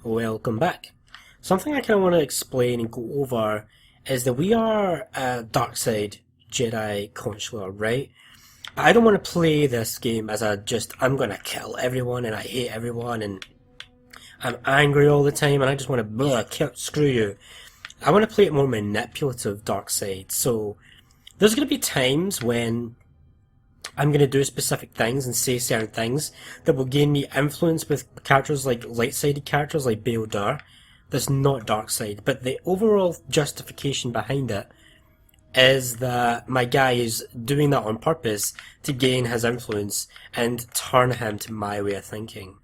Welcome back. Something I kind of want to explain and go over is that we are a dark side Jedi consular, right? But I don't want to play this game as I'm gonna kill everyone and I hate everyone and I'm angry all the time and I just want to screw you. I want to play it more manipulative dark side. So there's gonna be times when I'm going to do specific things and say certain things that will gain me influence with characters like light-sided characters like bao-dur. That's not dark side, but the overall justification behind it is that my guy is doing that on purpose to gain his influence and turn him to my way of thinking.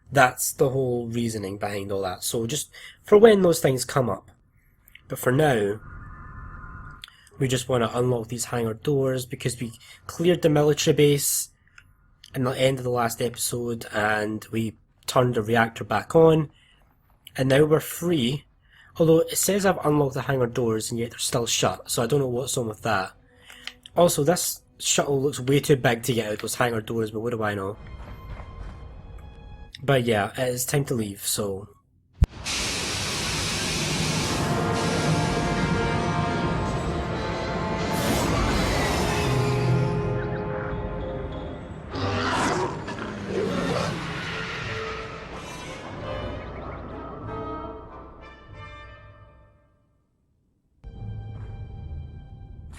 That's the whole reasoning behind all that. So just for when those things come up. But for now, we just want to unlock these hangar doors because we cleared the military base in the end of the last episode and we turned the reactor back on and now we're free. Although it says I've unlocked the hangar doors and yet they're still shut, so I don't know what's on with that. Also, this shuttle looks way too big to get out those hangar doors, but what do I know? But yeah, it is time to leave, so...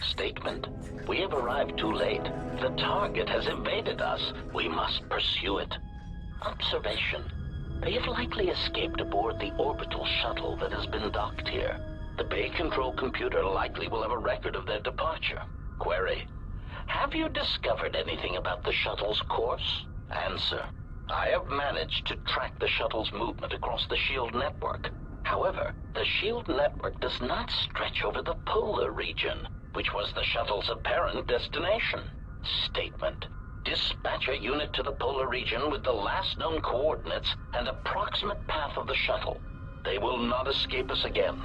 Statement. We have arrived too late. The target has invaded us. We must pursue it. Observation. They have likely escaped aboard the orbital shuttle that has been docked here. The bay control computer likely will have a record of their departure. Query. Have you discovered anything about the shuttle's course? Answer. I have managed to track the shuttle's movement across the shield network. However, the shield network does not stretch over the polar region, which was the shuttle's apparent destination. Statement. Dispatch a unit to the polar region with the last known coordinates and approximate path of the shuttle. They will not escape us again.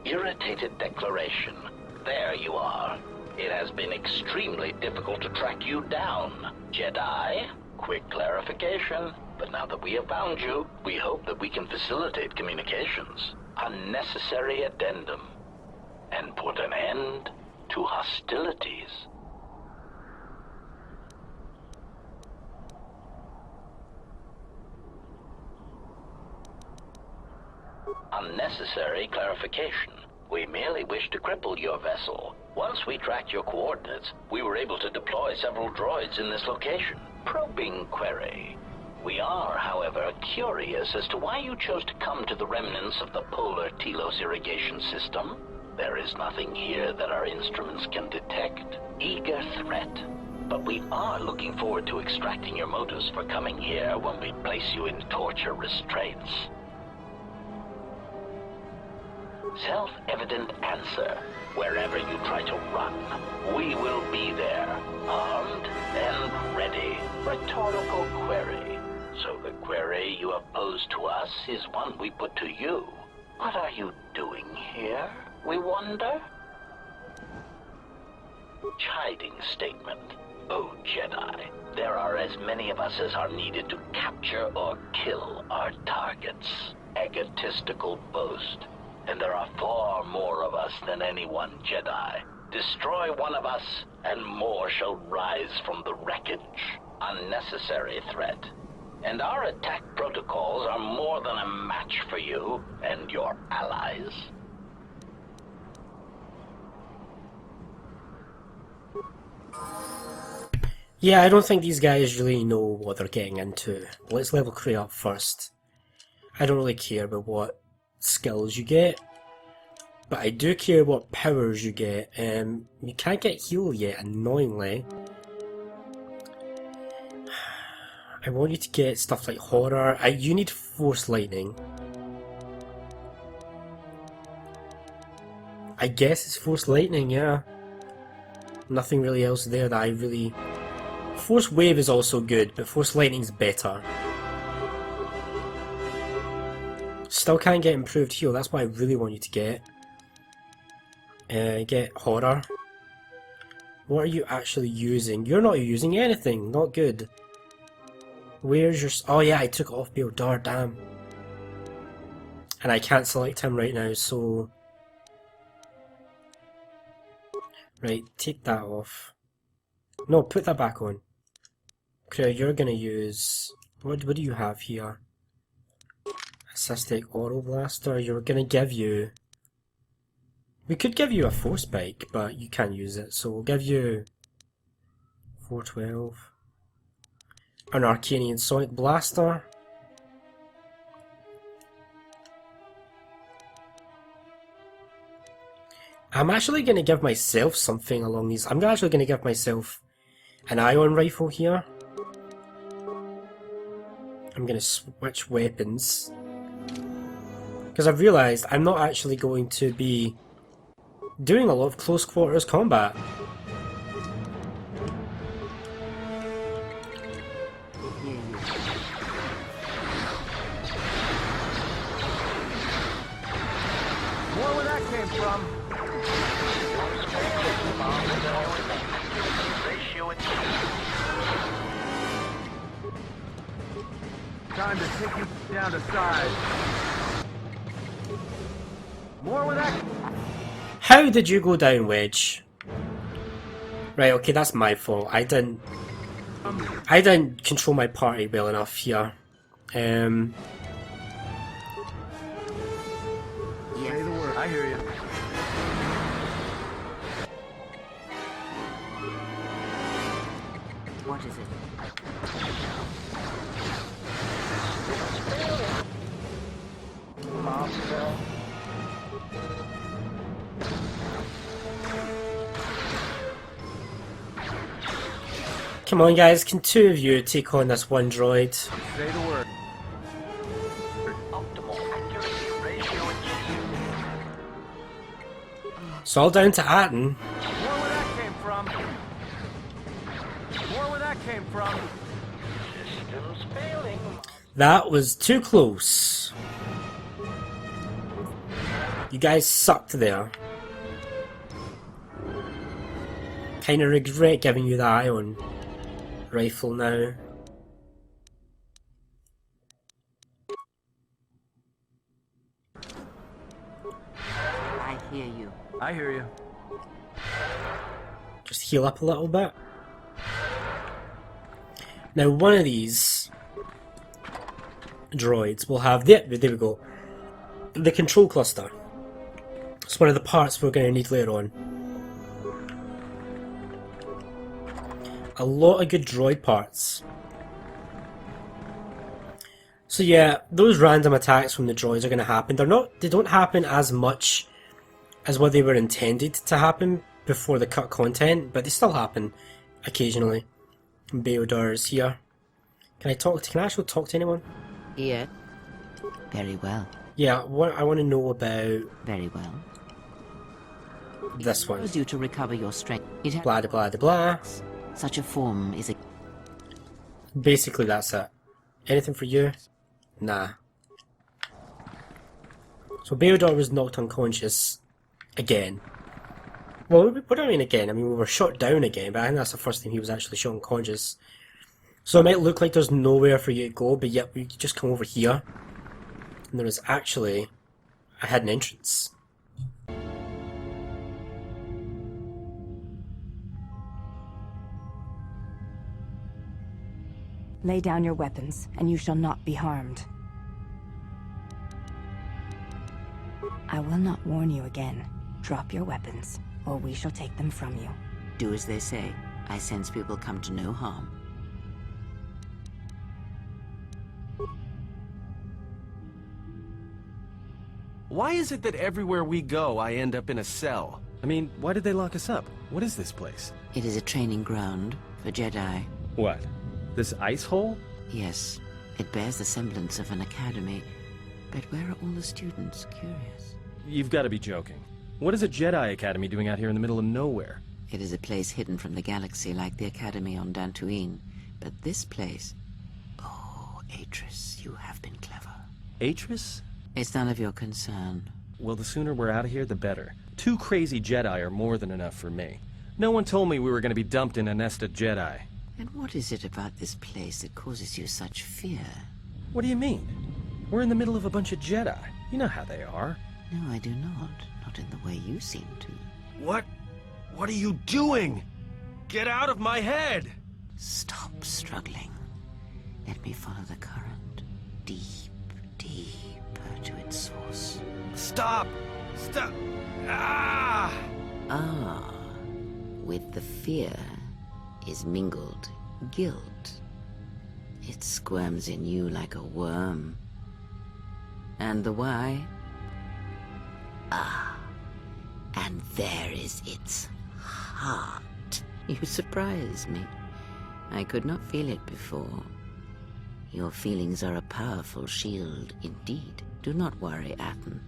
Irritated declaration. There you are. It has been extremely difficult to track you down, Jedi. Quick clarification. But now that we have found you, we hope that we can facilitate communications. Unnecessary addendum. And put an end to hostilities. Unnecessary clarification. We merely wish to cripple your vessel. Once we tracked your coordinates, we were able to deploy several droids in this location. Probing query. We are, however, curious as to why you chose to come to the remnants of the polar Telos irrigation system. There is nothing here that our instruments can detect. Eager threat. But we are looking forward to extracting your motives for coming here when we place you in torture restraints. Self-evident answer. Wherever you try to run, we will be there, armed and ready. Rhetorical query. So the query you have posed to us is one we put to you. What are you doing here, we wonder? Chiding statement. Oh, Jedi, there are as many of us as are needed to capture or kill our targets. Egotistical boast. And there are far more of us than any one Jedi. Destroy one of us, and more shall rise from the wreckage. Unnecessary threat. and our attack protocols are more than a match for you and your allies. Yeah, I don't think these guys really know what they're getting into. Let's level Cray up first. I don't really care about what skills you get, but I do care what powers you get. You can't get heal yet, annoyingly. I want you to get stuff like horror. You need force lightning. I guess it's force lightning, yeah. Nothing really else there that I really... Force wave is also good, but force lightning's better. Still can't get improved heal, that's what I really want you to get. Get horror. What are you actually using? You're not using anything, not good. Where's your... Oh yeah, I took off bao-dur, damn. And I can't select him right now, so... Right, take that off. No, put that back on. Okay, you're gonna use... What do you have here? Assistic Auto Blaster, you're gonna give you... We could give you a Force Spike, but you can't use it, so we'll give you... 412. An Arcanian Sonic Blaster. I'm actually going to give myself something along these... I'm actually going to give myself an ion rifle here. I'm going to switch weapons. Because I've realised I'm not actually going to be doing a lot of close quarters combat. More where that came from. Time to take you down to size. More where that... How did you go down, Wedge? Right, okay, that's my fault. I didn't control my party well enough here. Say the word. I hear you. What is it? Come on guys, can two of you take on this one droid? Say the word. Optimal accuracy ratio achieved. It's all down to Atten. More where that came from. More where that came from. Systems failing. That was too close. You guys sucked there. Kinda regret giving you the ion rifle now. I hear you. I hear you. Just heal up a little bit. Now one of these droids will have there we go. The control cluster. It's one of the parts we're going to need later on. A lot of good droid parts. So yeah, those random attacks from the droids are going to happen. They don't happen as much as what they were intended to happen before the cut content, but they still happen occasionally. Bao-dur is here. Can I actually talk to anyone? Here. Very well. Yeah, I want to know about Very well. this one. It allows you to recover your strength. It has Blah, blah, blah, blah. such a form is a... Basically, that's it. Anything for you? Nah. So Bao-dur was knocked unconscious again. Well, what do I mean again? I mean, we were shot down again, but I think that's the first time he was actually shot unconscious. So it might look like there's nowhere for you to go, but yet we just come over here. And there is actually a hidden entrance. Lay down your weapons, and you shall not be harmed. I will not warn you again. Drop your weapons, or we shall take them from you. Do as they say. I sense we will come to no harm. Why is it that everywhere we go, I end up in a cell? I mean, why did they lock us up? What is this place? It is a training ground for Jedi. What? This ice hole? Yes, it bears the semblance of an academy. But where are all the students? Curious. You've got to be joking. What is a Jedi Academy doing out here in the middle of nowhere? It is a place hidden from the galaxy like the academy on Dantooine. But this place... Oh, Atris, you have been clever. Atris? It's none of your concern. Well, the sooner we're out of here, the better. 2 crazy Jedi are more than enough for me. No one told me we were going to be dumped in a nest of Jedi. And what is it about this place that causes you such fear? What do you mean? We're in the middle of a bunch of Jedi. You know how they are. No, I do not. Not in the way you seem to. What? What are you doing? Get out of my head! Stop struggling. Let me follow the current. Deep, deeper to its source. Stop! Stop! Ah! Ah, with the fear is mingled guilt. It squirms in you like a worm. And the why? Ah, and there is its heart. You surprise me. I could not feel it before. Your feelings are a powerful shield indeed. Do not worry, Atten.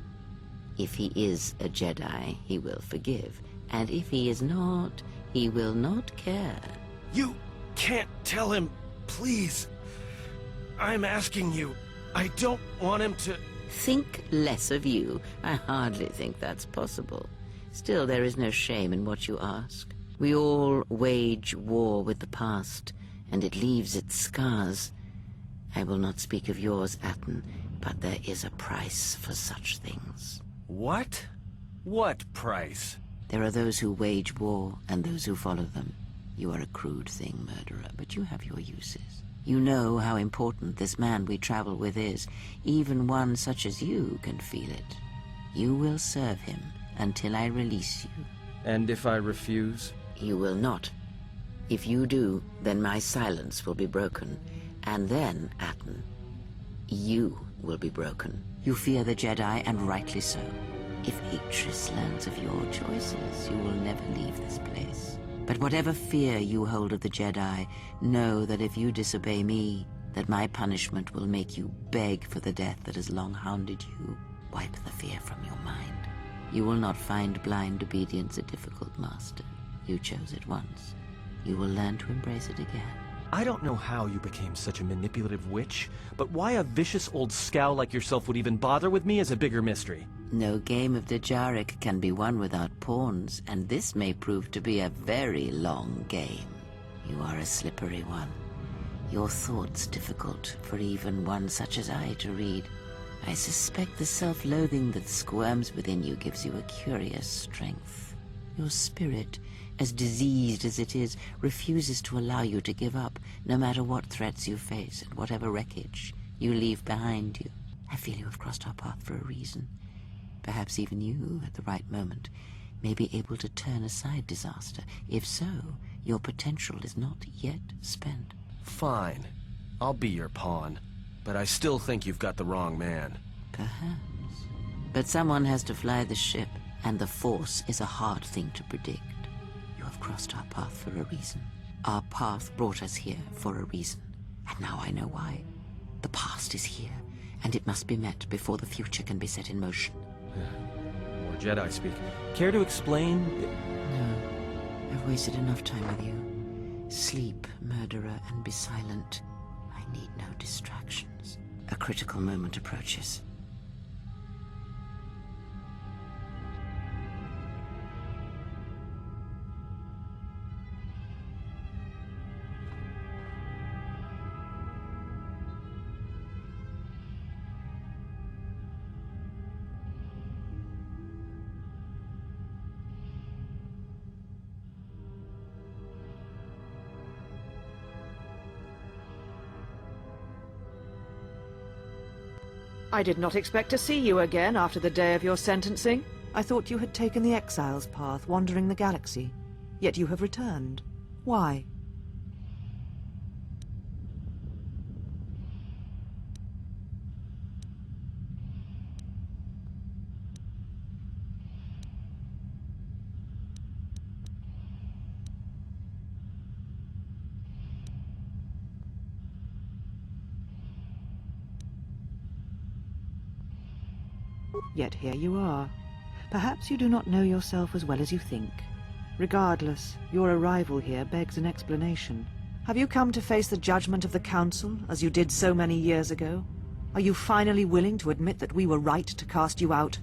If he is a Jedi, he will forgive. And if he is not, he will not care. You can't tell him, please. I'm asking you. I don't want him to... Think less of you. I hardly think that's possible. Still, there is no shame in what you ask. We all wage war with the past, and it leaves its scars. I will not speak of yours, Atten, but there is a price for such things. What? What price? There are those who wage war, and those who follow them. You are a crude thing, murderer, but you have your uses. You know how important this man we travel with is. Even one such as you can feel it. You will serve him until I release you. And if I refuse? You will not. If you do, then my silence will be broken. And then, Atten, you will be broken. You fear the Jedi, and rightly so. If Atris learns of your choices, you will never leave this place. But whatever fear you hold of the Jedi, know that if you disobey me, that my punishment will make you beg for the death that has long hounded you. Wipe the fear from your mind. You will not find blind obedience a difficult master. You chose it once. You will learn to embrace it again. I don't know how you became such a manipulative witch, but why a vicious old scowl like yourself would even bother with me is a bigger mystery. No game of the Jarek can be won without pawns, and this may prove to be a very long game. You are a slippery one. Your thoughts difficult for even one such as I to read. I suspect the self-loathing that squirms within you gives you a curious strength. Your spirit, as diseased as it is, refuses to allow you to give up, no matter what threats you face and whatever wreckage you leave behind you. I feel you have crossed our path for a reason. Perhaps even you, at the right moment, may be able to turn aside disaster. If so, your potential is not yet spent. Fine. I'll be your pawn. But I still think you've got the wrong man. Perhaps. But someone has to fly the ship, and the Force is a hard thing to predict. You have crossed our path for a reason. Our path brought us here for a reason. And now I know why. The past is here, and it must be met before the future can be set in motion. More Jedi speak. Care to explain? No. I've wasted enough time with you. Sleep, murderer, and be silent. I need no distractions. A critical moment approaches. I did not expect to see you again after the day of your sentencing. I thought you had taken the exile's path, wandering the galaxy. Yet you have returned. Why? Yet here you are. Perhaps you do not know yourself as well as you think. Regardless, your arrival here begs an explanation. Have you come to face the judgment of the Council, as you did so many years ago? Are you finally willing to admit that we were right to cast you out?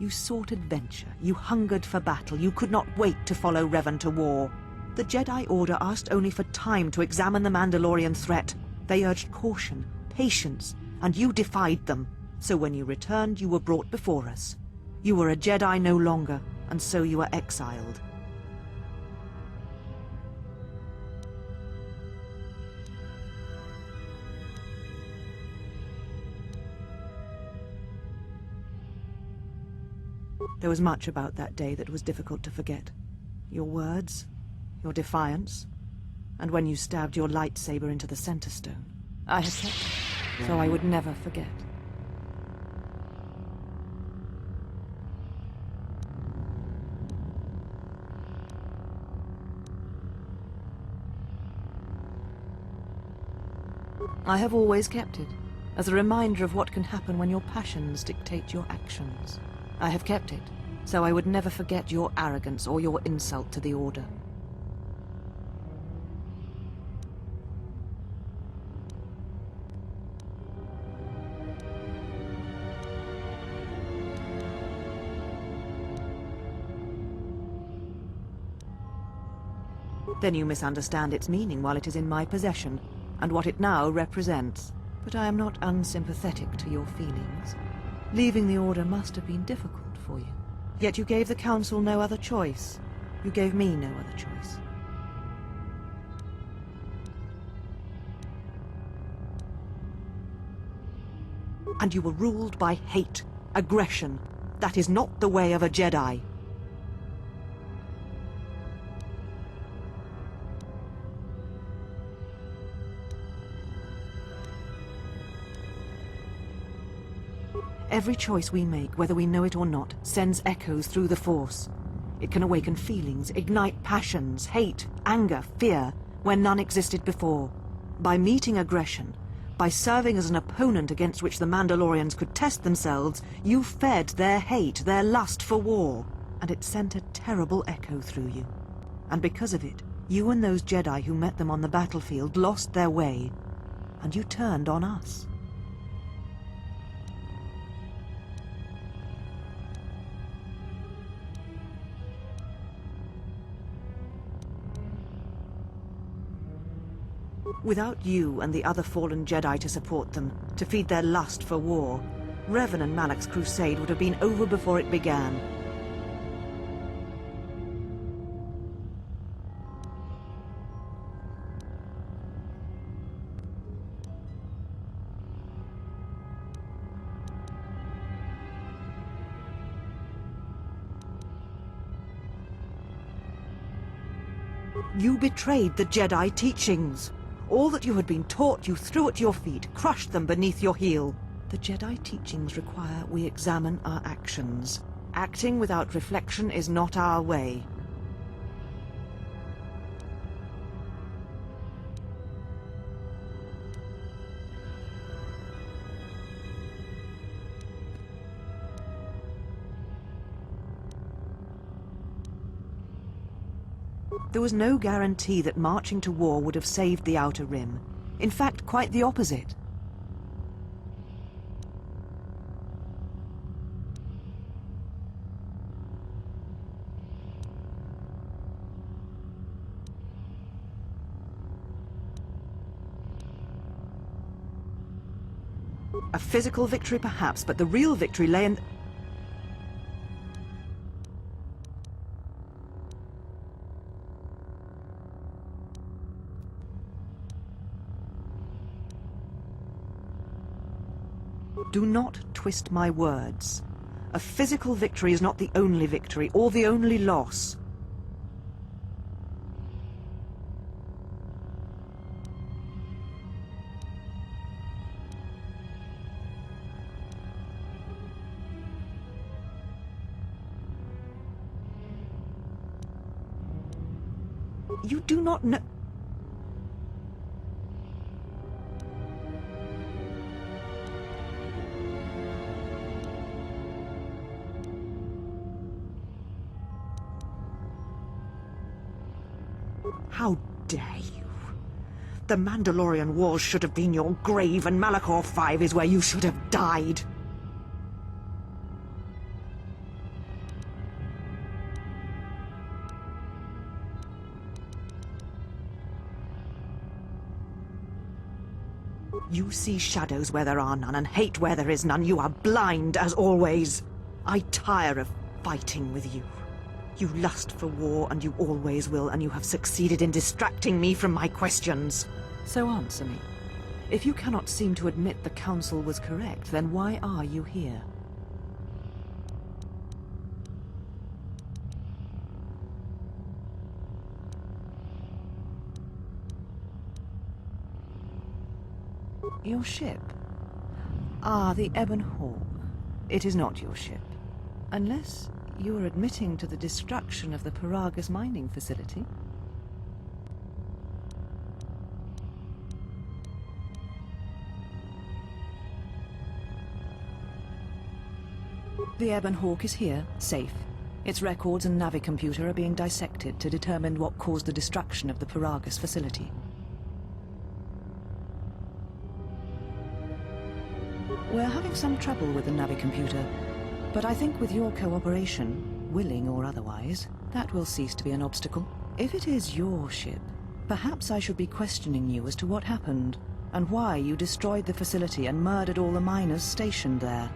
You sought adventure, you hungered for battle, you could not wait to follow Revan to war. The Jedi Order asked only for time to examine the Mandalorian threat. They urged caution, patience, and you defied them. So when you returned, you were brought before us. You were a Jedi no longer, and so you were exiled. There was much about that day that was difficult to forget. Your words, your defiance, and when you stabbed your lightsaber into the center stone. I had kept it, so I would never forget. I have always kept it, as a reminder of what can happen when your passions dictate your actions. I have kept it, so I would never forget your arrogance or your insult to the Order. Then you misunderstand its meaning while it is in my possession, and what it now represents. But I am not unsympathetic to your feelings. Leaving the Order must have been difficult for you. Yet you gave the Council no other choice. You gave me no other choice. And you were ruled by hate, aggression. That is not the way of a Jedi. Every choice we make, whether we know it or not, sends echoes through the Force. It can awaken feelings, ignite passions, hate, anger, fear, where none existed before. By meeting aggression, by serving as an opponent against which the Mandalorians could test themselves, you fed their hate, their lust for war, and it sent a terrible echo through you. And because of it, you and those Jedi who met them on the battlefield lost their way, and you turned on us. Without you and the other fallen Jedi to support them, to feed their lust for war, Revan and Malak's crusade would have been over before it began. You betrayed the Jedi teachings. All that you had been taught you threw at your feet, crushed them beneath your heel. The Jedi teachings require we examine our actions. Acting without reflection is not our way. There was no guarantee that marching to war would have saved the Outer Rim. In fact, quite the opposite. A physical victory perhaps, but the real victory lay in... Do not twist my words. A physical victory is not the only victory, or the only loss. You do not know... How dare you? The Mandalorian Wars should have been your grave, and Malachor 5 is where you should have died. You see shadows where there are none, and hate where there is none. You are blind, as always. I tire of fighting with you. You lust for war, and you always will, and you have succeeded in distracting me from my questions. So answer me. If you cannot seem to admit the Council was correct, then why are you here? Your ship? Ah, the Ebon Hawk. It is not your ship. Unless you are admitting to the destruction of the Paragus mining facility. The Ebon Hawk is here, safe. Its records and navicomputer are being dissected to determine what caused the destruction of the Paragus facility. We're having some trouble with the navicomputer, but I think with your cooperation, willing or otherwise, that will cease to be an obstacle. If it is your ship, perhaps I should be questioning you as to what happened, and why you destroyed the facility and murdered all the miners stationed there.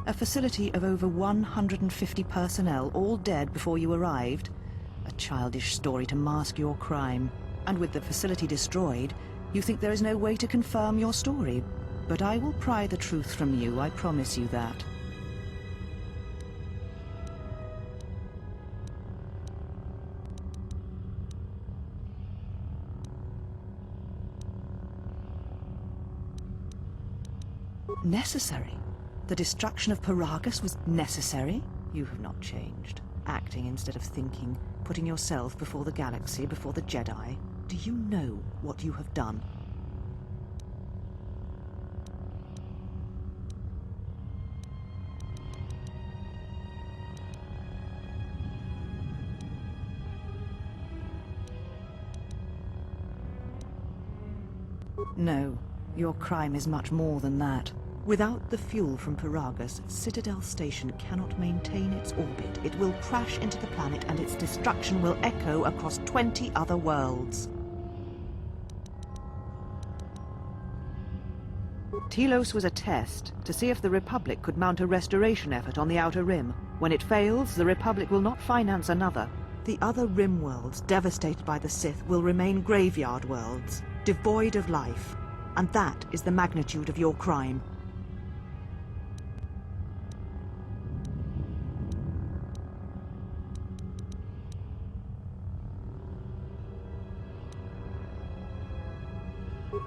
A facility of over 150 personnel, all dead before you arrived? A childish story to mask your crime. And with the facility destroyed, you think there is no way to confirm your story. But I will pry the truth from you, I promise you that. Necessary? The destruction of Paragus was necessary? You have not changed. Acting instead of thinking, putting yourself before the galaxy, before the Jedi. Do you know what you have done? No, your crime is much more than that. Without the fuel from Paragus, Citadel Station cannot maintain its orbit. It will crash into the planet, and its destruction will echo across 20 other worlds. Telos was a test to see if the Republic could mount a restoration effort on the Outer Rim. When it fails, the Republic will not finance another. The other Rim worlds, devastated by the Sith, will remain graveyard worlds, devoid of life. And that is the magnitude of your crime.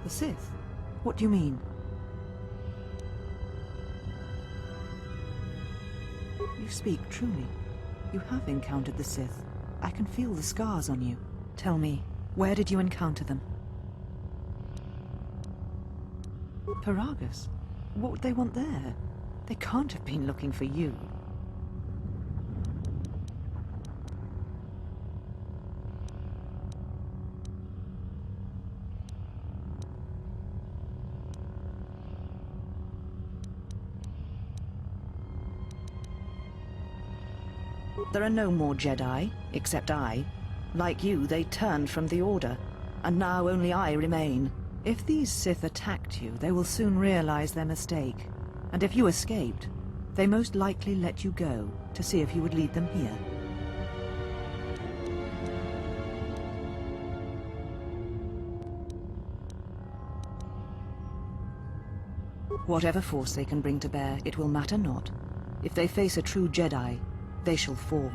The Sith? What do you mean? You speak truly. You have encountered the Sith. I can feel the scars on you. Tell me, where did you encounter them? Paragus? What would they want there? They can't have been looking for you. There are no more Jedi, except I. Like you, they turned from the Order, and now only I remain. If these Sith attacked you, they will soon realize their mistake. And if you escaped, they most likely let you go to see if you would lead them here. Whatever force they can bring to bear, it will matter not. If they face a true Jedi, they shall fall.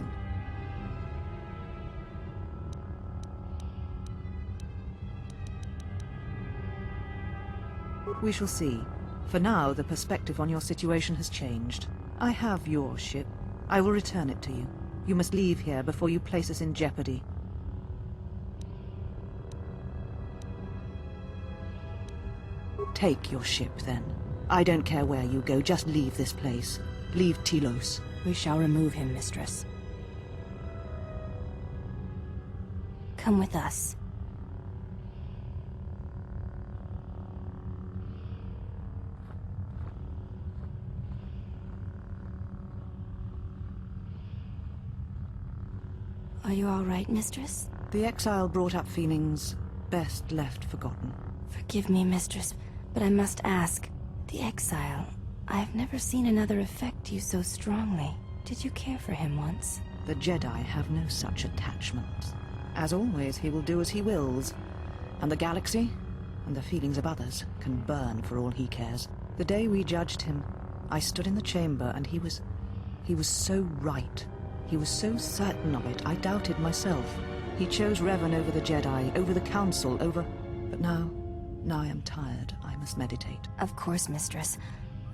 We shall see. For now, the perspective on your situation has changed. I have your ship. I will return it to you. You must leave here before you place us in jeopardy. Take your ship, then. I don't care where you go, just leave this place. Leave Telos. We shall remove him, Mistress. Come with us. Are you all right, Mistress? The exile brought up feelings best left forgotten. Forgive me, Mistress, but I must ask. The exile. I have never seen another affect you so strongly. Did you care for him once? The Jedi have no such attachments. As always, he will do as he wills. And the galaxy, and the feelings of others, can burn for all he cares. The day we judged him, I stood in the chamber and he was so right. He was so certain of it, I doubted myself. He chose Revan over the Jedi, over the Council, over... But now I am tired. I must meditate. Of course, Mistress.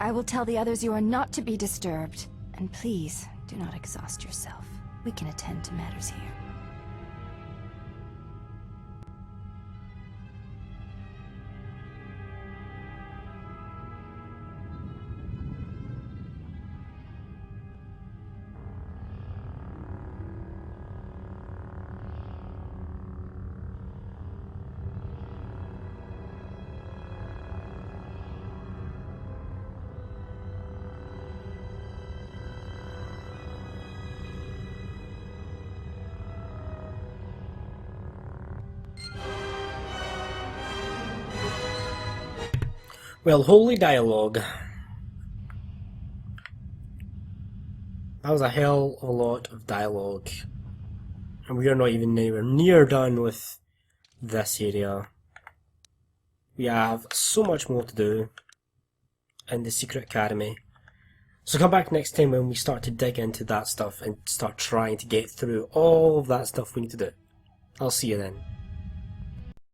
I will tell the others you are not to be disturbed. And please, do not exhaust yourself. We can attend to matters here. Well, holy dialogue. That was a hell of a lot of dialogue. And we are not even anywhere near done with this area. We have so much more to do in the Secret Academy. So come back next time when we start to dig into that stuff and start trying to get through all of that stuff we need to do. I'll see you then.